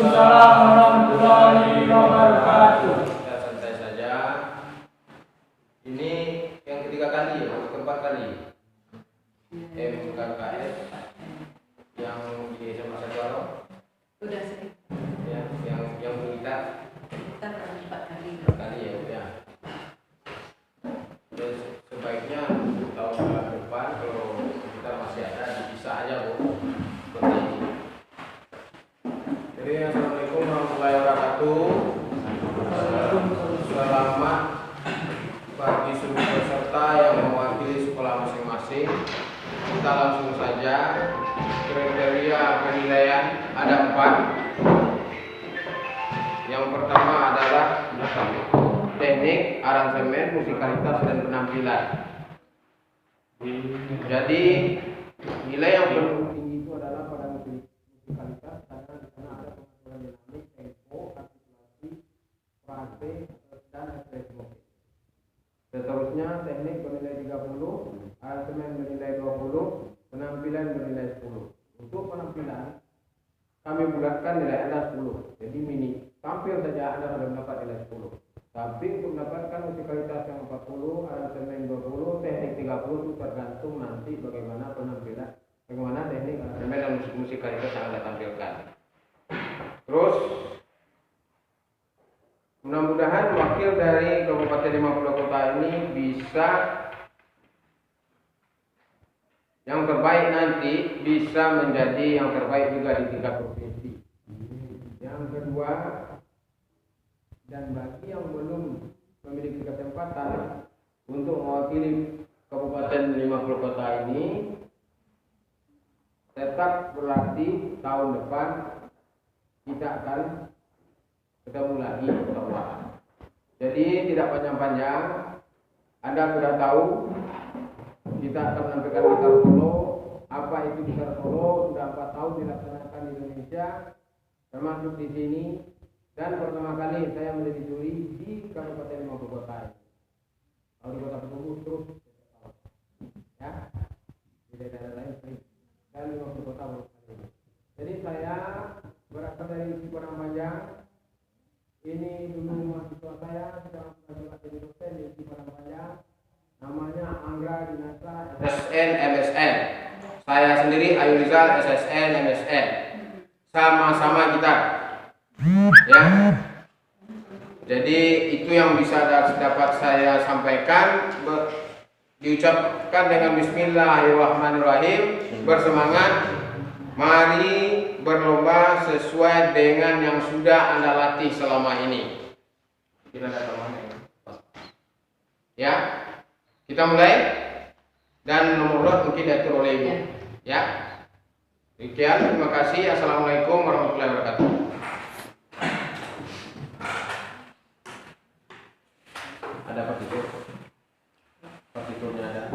Waalaikumsalam warahmatullahi wabarakatuh. Kita santai saja. Ini yang ketiga kali ya, keempat kali. MKKS yang di SMA Sajaro. Udah sih. Ya, yang kita Kita 4 kali. ya udah. Dan sebaiknya tahun depan kalau kita masih ada bisa aja Bu. Seperti ini. Jadi assalamualaikum warahmatullahi wabarakatuh. Selamat bagi seluruh peserta yang mewakili sekolah masing-masing. Kita langsung saja. Kriteria penilaian ada 4. Yang pertama adalah teknik, aransemen, musikalitas, dan penampilan. Jadi nilai yang paling tinggi itu adalah pada musikalitas karena di sana ada pengaturan dinamik, tempo, artikulasi, frase, dan ekspresi. Seterusnya teknik bernilai 30, aransemen bernilai 20, penampilan bernilai 10. Untuk penampilan kami bulatkan nilai Anda 10. Jadi mini tampil saja Anda sudah mendapat nilai 10. Tapi untuk mendapatkan musikalitas yang 40, aransemen 20, teknik 30 itu tergantung nanti bagaimana penampilan, bagaimana teknik, aransemen dan musikalitas yang Anda tampilkan. Terus mudah-mudahan wakil dari Kabupaten 50 Kota ini bisa yang terbaik nanti bisa menjadi yang terbaik juga di tingkat provinsi. Yang kedua, dan bagi yang belum memiliki kesempatan untuk mewakili Kabupaten 50 Kota ini, tetap berlatih tahun depan kita akan ketemu lagi insyaallah. Jadi tidak panjang-panjang, Anda sudah tahu kita akan menampilkan gitar solo. Apa itu gitar solo? Sudah 4 tahun dilaksanakan di Indonesia, termasuk di sini. Dan pertama kali saya menjadi juri di Kabupaten 50 Kota ini. Kalau di Kota Pegunungan terus ya, di daerah lain dan 50 Kota baru kali ini. Jadi saya berasal dari Cipadang Panjang. Ini dulu mahasiswa saya sedang menjadi dosen di Cipadang Panjang. Namanya Angga Dinata SSN MSN. Saya sendiri Ayu Rizal SSN MSN. Sama-sama kita. Ya. Jadi itu yang bisa dapat saya sampaikan. Diucapkan dengan Bismillahirrahmanirrahim. Bersemangat. Mari berlomba sesuai dengan yang sudah Anda latih selama ini. Ya. Kita mulai. Dan nomor lot mungkin diatur oleh Ibu. Ya. Demikian, terima kasih. Assalamualaikum warahmatullahi wabarakatuh. Ada partitur? Partiturnya ada.